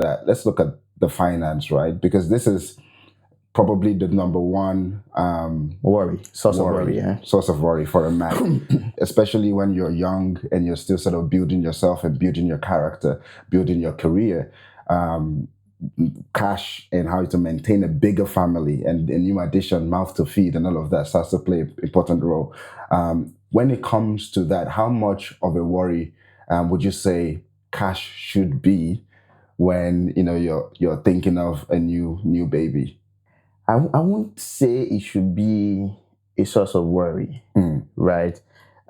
that. Let's look at the finance, right? Because this is probably the number one source of worry for a man, especially when you're young and you're still sort of building yourself and building your character, building your career. Um, Cash and how to maintain a bigger family, and in addition, mouth to feed and all of that starts to play an important role. When it comes to that, how much of a worry would you say cash should be when you're thinking of a new baby? I won't say it should be a source of worry, right?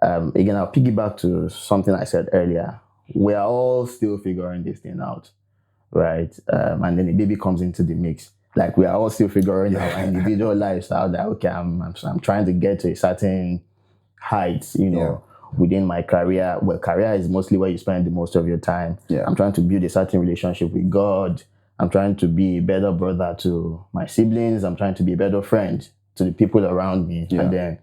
Again, I'll piggyback to something I said earlier. We are all still figuring this thing out, right? And then the baby comes into the mix. Like we are all still figuring our individual lives out. That okay, I'm trying to get to a certain height, within my career. Well, career is mostly where you spend the most of your time. Yeah. I'm trying to build a certain relationship with God. I'm trying to be a better brother to my siblings. I'm trying to be a better friend to the people around me. Yeah. And then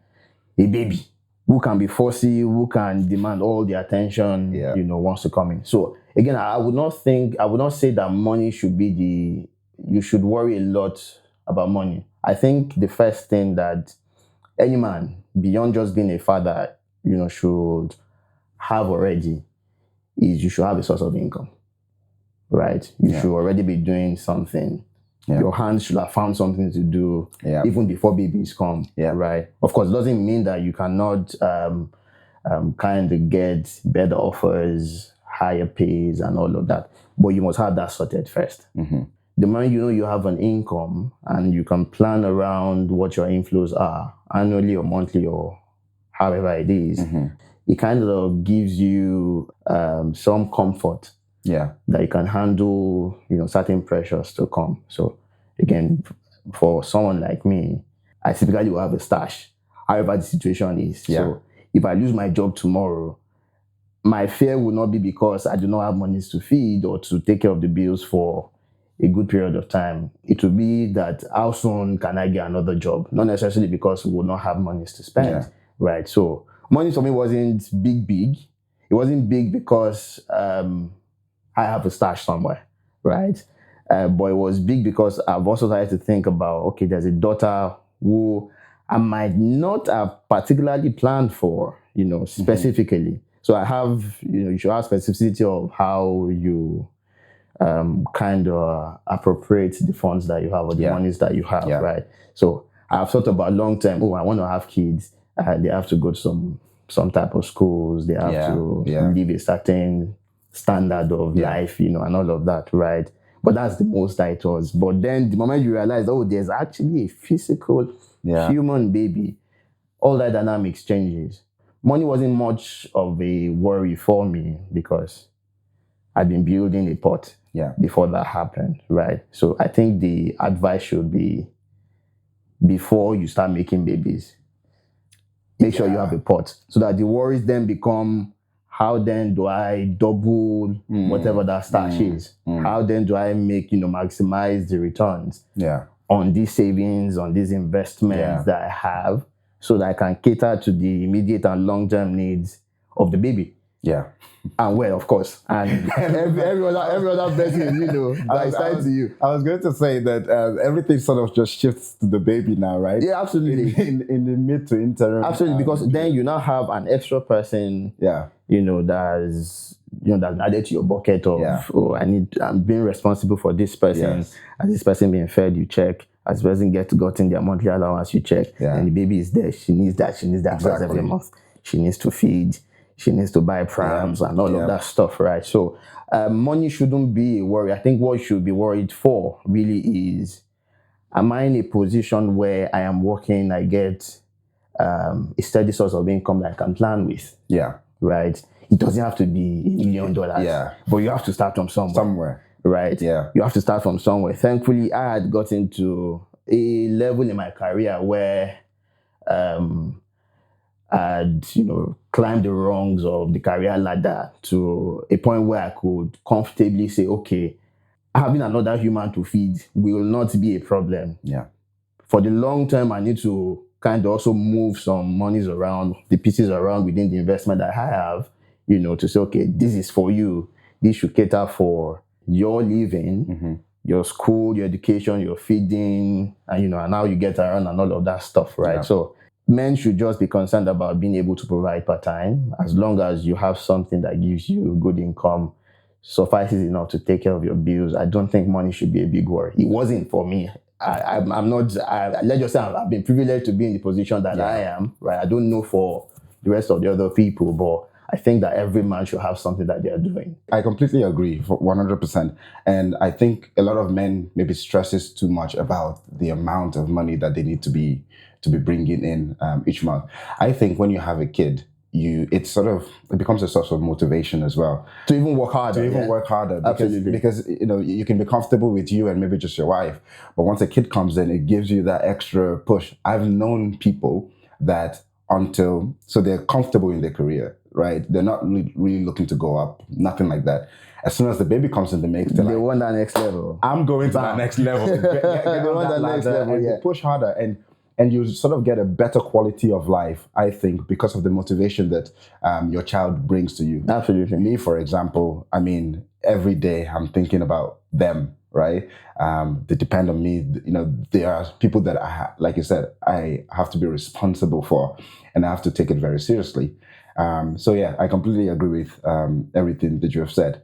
a baby who can be fussy, who can demand all the attention, wants to come in. So again, I would not say that money should be you should worry a lot about money. I think the first thing that any man, beyond just being a father, should have already is you should have a source of income, right? You should already be doing something. Yeah. Your hands should have found something to do even before babies come, right? Of course, it doesn't mean that you cannot kind of get better offers, higher pays, and all of that. But you must have that sorted first. Mm-hmm. The moment you have an income and you can plan around what your inflows are annually or monthly or however it is, it kind of gives you some comfort that you can handle, certain pressures to come. So again, for someone like me, I typically will have a stash, however the situation is. Yeah. So if I lose my job tomorrow, my fear will not be because I do not have money to feed or to take care of the bills for a good period of time. It will be that how soon can I get another job? Not necessarily because we will not have money to spend, right? So money for me wasn't big. It wasn't big because I have a stash somewhere, right? But it was big because I've also started to think about, okay, there's a daughter who I might not have particularly planned for, specifically. So I have, you should have specificity of how you kind of appropriate the funds that you have or the monies that you have, right? So I've thought about long term, I want to have kids. They have to go to some type of schools. They have to live a certain standard of life, and all of that, right? But that's the most that it was. But then the moment you realize, there's actually a physical human baby, all that dynamics changes. Money wasn't much of a worry for me because I'd been building a pot before that happened, right? So I think the advice should be, before you start making babies, make sure you have a pot, so that the worries then become, how then do I double whatever that stash is? How then do I make, maximize the returns on these savings, on these investments that I have, so that I can cater to the immediate and long-term needs of the baby? Yeah. And well, of course, and every other person, I side to you. I was going to say that everything sort of just shifts to the baby now, right? Yeah, absolutely. In the mid to interim. Absolutely, because then you now have an extra person. Yeah. That's added to your bucket of, I'm being responsible for this person. Yes. As this person being fed, you check. As this person gotten their monthly allowance, you check. Yeah. And the baby is there. She needs that. Exactly. Every month. She needs to feed. She needs to buy prams and all of that stuff, right? So money shouldn't be a worry. I think what you should be worried for really is, am I in a position where I am working, I get a steady source of income that I can plan with? Yeah. Right? It doesn't have to be $1 million. Yeah. But you have to start from somewhere. Right? Yeah. You have to start from somewhere. Thankfully, I had gotten to a level in my career where I'd, climbed the rungs of the career ladder to a point where I could comfortably say, okay, having another human to feed will not be a problem. Yeah. For the long term, I need to kind of also move some monies around, the pieces around within the investment that I have, to say, okay, this is for you. This should cater for your living, your school, your education, your feeding, and and how you get around and all of that stuff, right? Yeah. So men should just be concerned about being able to provide part-time. As long as you have something that gives you good income, suffices enough to take care of your bills. I don't think money should be a big worry. It wasn't for me. I'm not. Let's just say I've been privileged to be in the position that I am. Right. I don't know for the rest of the other people, but I think that every man should have something that they are doing. I completely agree for 100%. And I think a lot of men maybe stresses too much about the amount of money that they need to be bringing in each month. I think when you have a kid, it becomes a source of motivation as well to even work harder. Work harder Absolutely. because you can be comfortable with you and maybe just your wife, but once a kid comes in, it gives you that extra push. I've known people that so they're comfortable in their career, right? They're not really looking to go up, nothing like that. As soon as the baby comes in the mix, they want that next level. I'm going to that next level. Get they want that next level, and they push harder, and you sort of get a better quality of life, I think, because of the motivation that your child brings to you. Absolutely. Me, for example, I mean, every day I'm thinking about them, right? They depend on me. There are people that like you said, I have to be responsible for, and I have to take it very seriously. So yeah, I completely agree with everything that you have said.